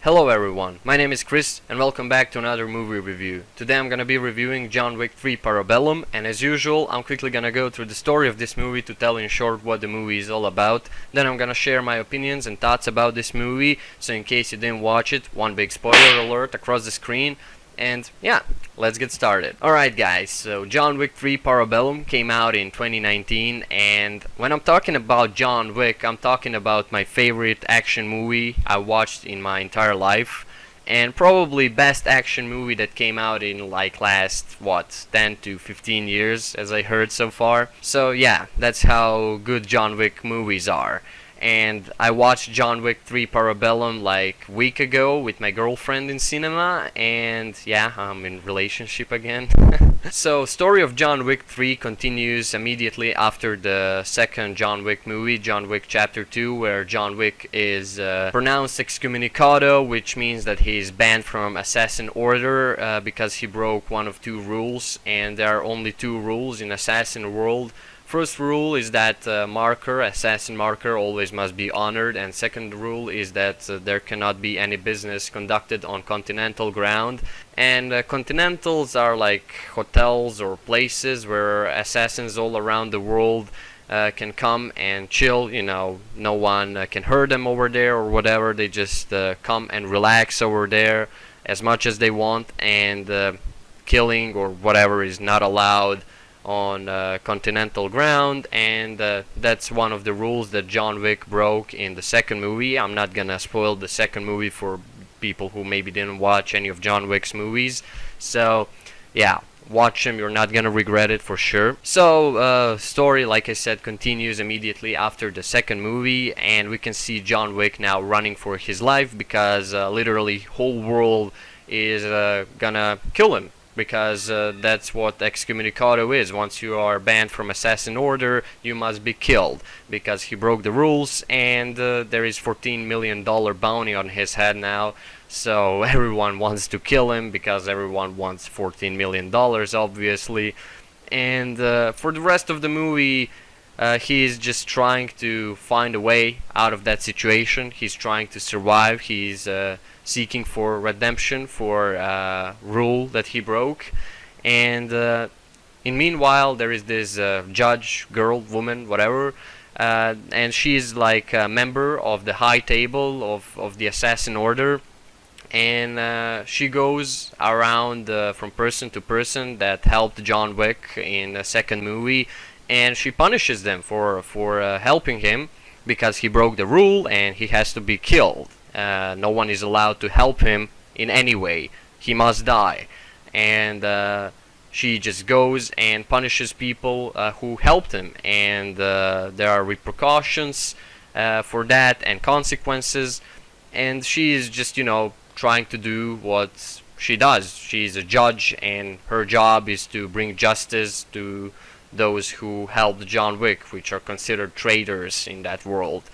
Hello everyone, my name is Chris and welcome back to another movie review. Today I'm gonna be reviewing John Wick 3 Parabellum, and as usual I'm quickly gonna go through the story of this movie to tell in short what the movie is all about. Then I'm gonna share my opinions and thoughts about this movie, so in case you didn't watch it, one big spoiler alert across the screen. And yeah, let's get started. Alright guys, so John Wick 3 Parabellum came out in 2019, and when I'm talking about John Wick, I'm talking about my favorite action movie I watched in my entire life, and probably best action movie that came out in like last, 10 to 15 years, as I heard so far. So yeah, that's how good John Wick movies are. And I watched John Wick 3 Parabellum like a week ago with my girlfriend in cinema, and yeah, I'm in relationship again. So story of John Wick 3 continues immediately after the second John Wick movie, John Wick Chapter 2, where John Wick is pronounced excommunicado, which means that he is banned from Assassin Order because he broke one of two rules, and there are only two rules in Assassin world. First rule is that assassin marker, always must be honored, and second rule is that there cannot be any business conducted on continental ground. And continentals are like hotels or places where assassins all around the world can come and chill. You know, no one can hurt them over there or whatever. They just come and relax over there as much as they want, and killing or whatever is not allowed on continental ground. And that's one of the rules that John Wick broke in the second movie. I'm not gonna spoil the second movie for people who maybe didn't watch any of John Wick's movies, so yeah, watch them, you're not gonna regret it for sure. So story, like I said, continues immediately after the second movie, and we can see John Wick now running for his life because literally whole world is gonna kill him, because that's what excommunicado is. Once you are banned from Assassin Order, you must be killed, because he broke the rules, and there is $14 million bounty on his head now, so everyone wants to kill him, because everyone wants $14 million, obviously. And for the rest of the movie, he is just trying to find a way out of that situation. He's trying to survive. He's seeking for redemption for rule that he broke. And in meanwhile, there is this judge, girl, woman, whatever, and she's like a member of the high table of the Assassin Order. And she goes around from person to person that helped John Wick in the second movie, and she punishes them for helping him, because he broke the rule and he has to be killed. No one is allowed to help him in any way. He must die. And she just goes and punishes people who helped him, and there are repercussions for that and consequences. And she is just, trying to do what she does. She's a judge, and her job is to bring justice to those who helped John Wick, which are considered traitors in that world.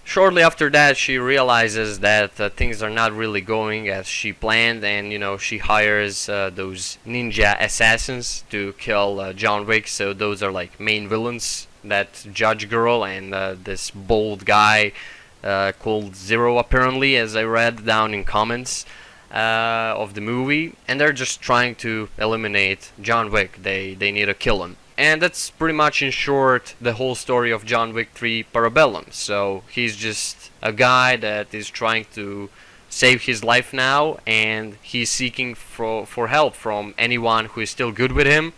Shortly after that, she realizes that things are not really going as she planned, and she hires those ninja assassins to kill John Wick. So those are like main villains, that judge girl and this bold guy called Zero, apparently, as I read down in comments of the movie. And they're just trying to eliminate John Wick. They need to kill him. And that's pretty much, in short, the whole story of John Wick 3 Parabellum. So he's just a guy that is trying to save his life now, and he's seeking for help from anyone who is still good with him.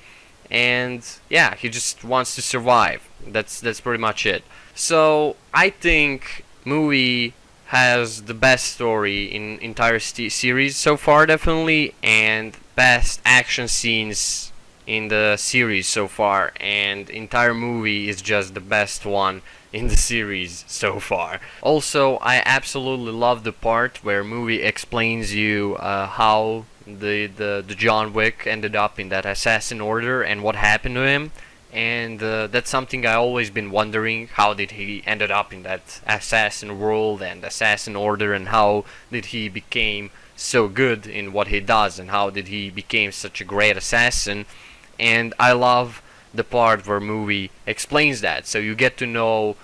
And yeah, he just wants to survive. That's pretty much it. So I think movie has the best story in entire series so far, definitely, and best action scenes in the series so far, and entire movie is just the best one in the series so far. Also, I absolutely love the part where movie explains you how the John Wick ended up in that Assassin Order and what happened to him. And that's something I always been wondering. How did he ended up in that assassin world and Assassin Order, and how did he became so good in what he does, and how did he became such a great assassin? And I love the part where movie explains that. So you get to know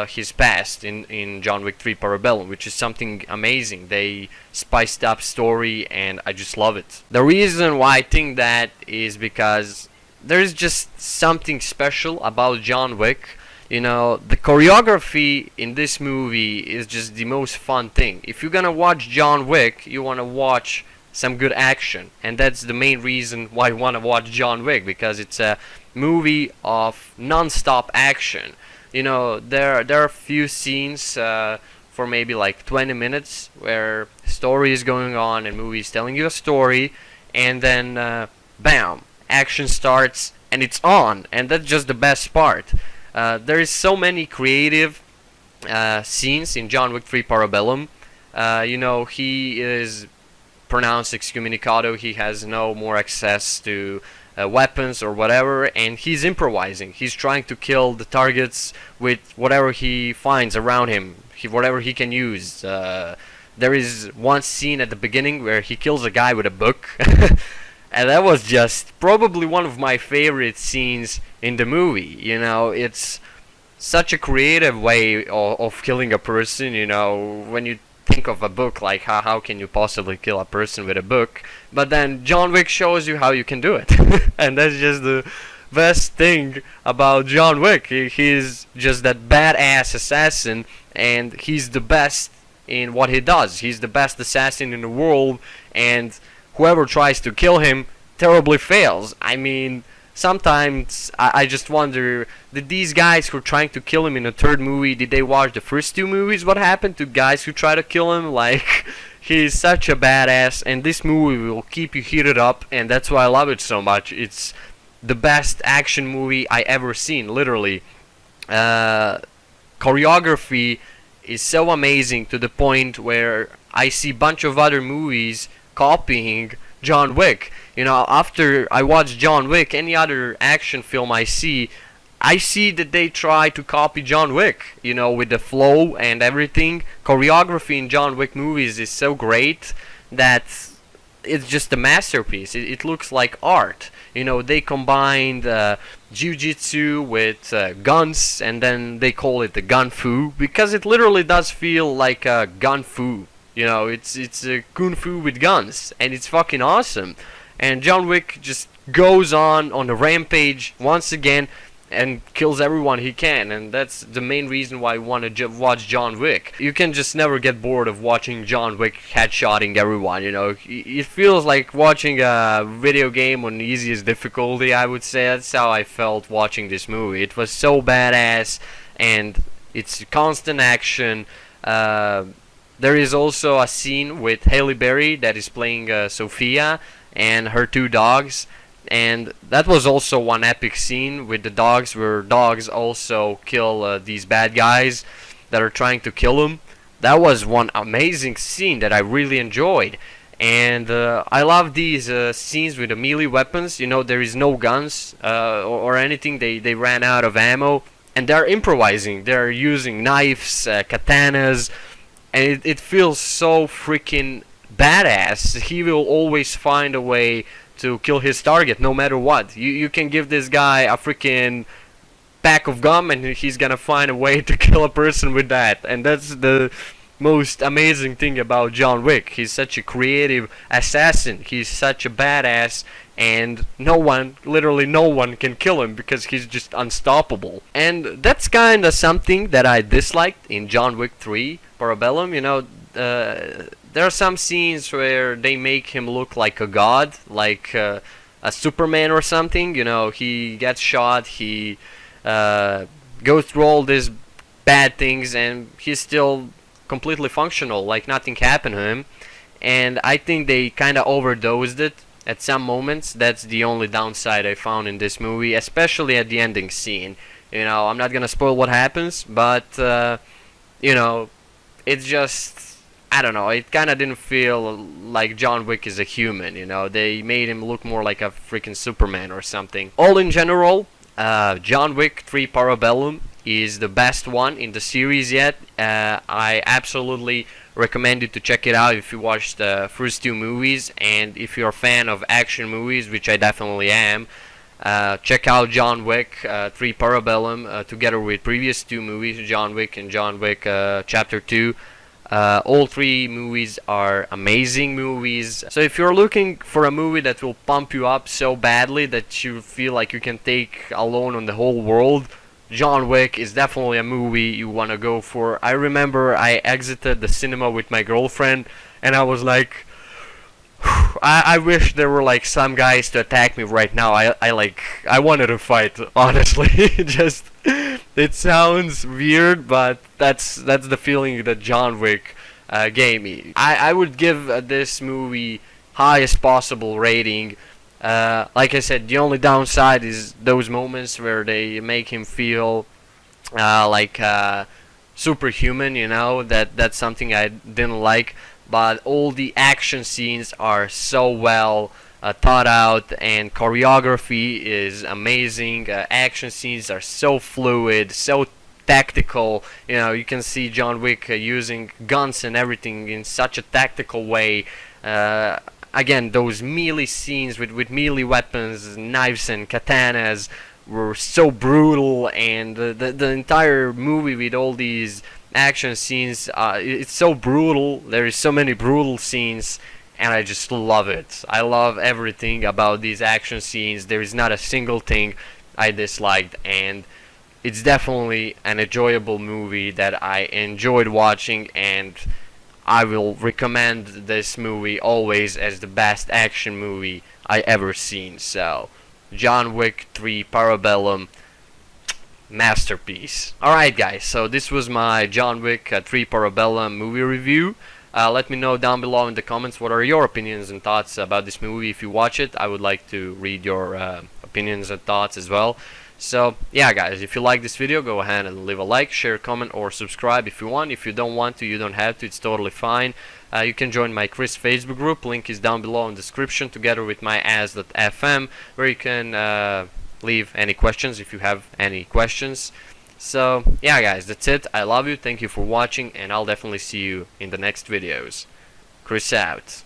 his past in John Wick 3 Parabellum, which is something amazing. They spiced up story, and I just love it. The reason why I think that is because there's just something special about John Wick. You know, the choreography in this movie is just the most fun thing. If you're gonna watch John Wick, you wanna watch some good action, and that's the main reason why you wanna watch John Wick, because it's a movie of non-stop action. You know, there are a few scenes for maybe like 20 minutes where story is going on and movie is telling you a story, and then bam, action starts and it's on, and that's just the best part. There is so many creative scenes in John Wick 3 Parabellum. You know, he is pronounced excommunicado. He has no more access to weapons or whatever, and he's improvising. He's trying to kill the targets with whatever he finds around him, whatever he can use. There is one scene at the beginning where he kills a guy with a book. And that was just probably one of my favorite scenes in the movie. You know, it's such a creative way of killing a person. You know, when you think of a book, like how can you possibly kill a person with a book? But then John Wick shows you how you can do it. And that's just the best thing about John Wick. He's just that badass assassin, and he's the best in what he does. He's the best assassin in the world, and whoever tries to kill him terribly fails. I mean, sometimes I just wonder, did these guys who are trying to kill him in the third movie, did they watch the first two movies? What happened to guys who try to kill him? Like, he's such a badass, and this movie will keep you heated up, and that's why I love it so much. It's the best action movie I ever seen, literally. Choreography is so amazing to the point where I see a bunch of other movies copying John Wick. You know, after I watch John Wick, any other action film I see that they try to copy John Wick, you know, with the flow and everything. Choreography in John Wick movies is so great that it's just a masterpiece. It looks like art. You know, they combined jiu-jitsu with guns, and then they call it the gun fu, because it literally does feel like a gun fu. You know, it's a kung fu with guns, and it's fucking awesome. And John Wick just goes on a rampage once again and kills everyone he can, and that's the main reason why I want to watch John Wick. You can just never get bored of watching John Wick headshotting everyone. You know, it feels like watching a video game on easiest difficulty, I would say. That's how I felt watching this movie. It was so badass, and it's constant action. There is also a scene with Halle Berry that is playing Sophia and her two dogs, and that was also one epic scene with the dogs, where dogs also kill these bad guys that are trying to kill them. That was one amazing scene that I really enjoyed. And I love these scenes with the melee weapons. You know, there is no guns or anything. They ran out of ammo, and they're improvising. They're using knives, katanas, and it feels so freaking badass. He will always find a way to kill his target, no matter what. You can give this guy a freaking pack of gum, and he's gonna find a way to kill a person with that. And that's the most amazing thing about John Wick. He's such a creative assassin. He's such a badass, and no one, literally no one, can kill him because he's just unstoppable. And that's kinda something that I disliked in John Wick 3 Parabellum. You know, there are some scenes where they make him look like a god, like a Superman or something. You know, he gets shot, he goes through all these bad things, and he's still completely functional, like nothing happened to him. And I think they kind of overdosed it at some moments. That's the only downside I found in this movie, especially at the ending scene. You know, I'm not gonna spoil what happens, but you know, it's just, I don't know, it kind of didn't feel like John Wick is a human. You know, they made him look more like a freaking Superman or something. All in general, John Wick 3 Parabellum is the best one in the series yet. I absolutely recommend you to check it out if you watched the first two movies, and if you're a fan of action movies, which I definitely am. Check out John Wick 3 Parabellum together with previous two movies, John Wick and John Wick Chapter 2. All three movies are amazing movies. So if you're looking for a movie that will pump you up so badly that you feel like you can take alone on the whole world, John Wick is definitely a movie you want to go for. I remember I exited the cinema with my girlfriend and I was like, I wish there were like some guys to attack me right now. I wanted to fight, honestly. Just it sounds weird, but that's the feeling that John Wick gave me. I would give this movie highest possible rating. Like I said, the only downside is those moments where they make him feel like superhuman. You know, that's something I didn't like. But all the action scenes are so well thought out, and choreography is amazing. Action scenes are so fluid, so tactical. You know, you can see John Wick using guns and everything in such a tactical way. Again, those melee scenes with melee weapons, knives and katanas were so brutal, and the entire movie with all these action scenes, it's so brutal. There is so many brutal scenes, and I just love it. I love everything about these action scenes. There is not a single thing I disliked, and it's definitely an enjoyable movie that I enjoyed watching, and I will recommend this movie always as the best action movie I ever seen. So, John Wick 3 Parabellum, masterpiece. Alright guys, so this was my John Wick 3 Parabellum movie review. Let me know down below in the comments what are your opinions and thoughts about this movie. If you watch it, I would like to read your opinions and thoughts as well. So yeah guys, if you like this video, go ahead and leave a like, share, comment, or subscribe if you want. If you don't want to, you don't have to, it's totally fine. You can join my Chris Facebook group, link is down below in the description, together with my as.fm, where you can leave any questions if you have any questions. So yeah guys, that's it. I love you, thank you for watching, and I'll definitely see you in the next videos. Chris out.